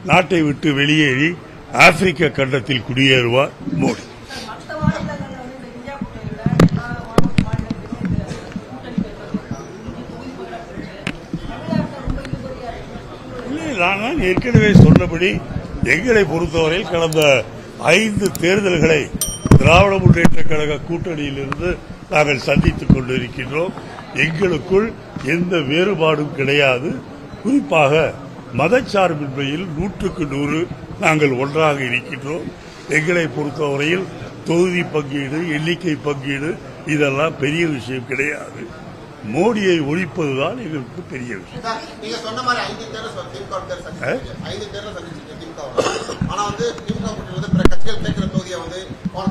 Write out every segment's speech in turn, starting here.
நாட்டை விட்டு வெளியேறி ஆப்பிரிக்க கண்டத்தில் குடியேறுவார் மோடி. நான் ஏற்கனவே சொன்னபடி எங்களை பொறுத்தவரையில் கடந்த 5 தேர்தல்களை திராவிட முன்னேற்ற கழக கூட்டணியிலிருந்து நாங்கள் சந்தித்துக் கொண்டிருக்கின்றோம். எங்களுக்குள் எந்த வேறுபாடும் கிடையாது. குறிப்பாக மதச்சார்பின்மையில் 100க்கு 100 நாங்கள் ஒன்றாக இருக்கின்றோம். எங்களை பொறுத்தவரையில் தொகுதி பங்கீடு, எண்ணிக்கை பங்கீடு இதெல்லாம் பெரிய விஷயம் கிடையாது. மோடியை ஒழிப்பதுதான் எங்களுக்கு பெரிய விஷயம். நீங்க சொன்ன மாதிரி 5 தேர்தல் ஆனா திமுக பிற கட்சிகள் கேட்கிற தொகுதியை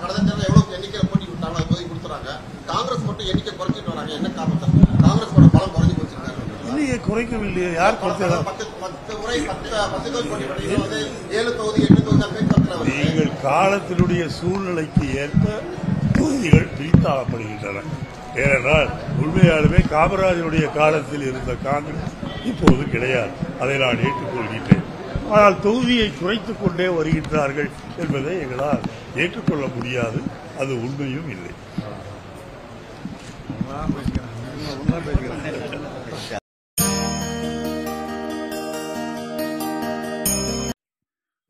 கடந்த தேர்தல் எவ்வளவு எண்ணிக்கையில் போட்டி விட்டாங்களோ அது தொகுதி கொடுத்துறாங்க. காங்கிரஸ் மட்டும் எண்ணிக்கை குறைச்சிட்டு வராங்க. என்ன காரணம்? காங்கிரஸோட பலம் குறைஞ்சு போச்சிருக்காங்க. இல்லையே, குறைக்கவில்லையே. யார் குறைச்சாங்க? 10 முறை 10 தொகுதி போட்டி பண்ணி 7 தொகுதி 8 தொகுதி நீங்கள் காலத்தினுடைய சூழ்நிலைக்கு ஏற்ப தொகுதிகள் பிரித்தாளப்படுகின்றன. ஏனென்றால் உண்மையாலுமே காமராஜருடைய காலத்தில் இருந்த காங்கிரஸ் இப்போது கிடையாது. அதை நான் ஏற்றுக்கொள்கின்றேன். ஆனால் தொகுதியை குறைத்துக் கொண்டே வருகின்றார்கள் என்பதை எங்களால் ஏற்றுக்கொள்ள முடியாது. அது உண்மையும் இல்லை.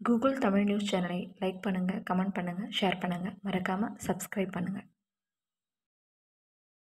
கூகுள் தமிழ் நியூஸ் சேனலை லைக் பண்ணுங்க, கமெண்ட் பண்ணுங்க, ஷேர் பண்ணுங்க, மறக்காம சப்ஸ்கிரைப் பண்ணுங்க.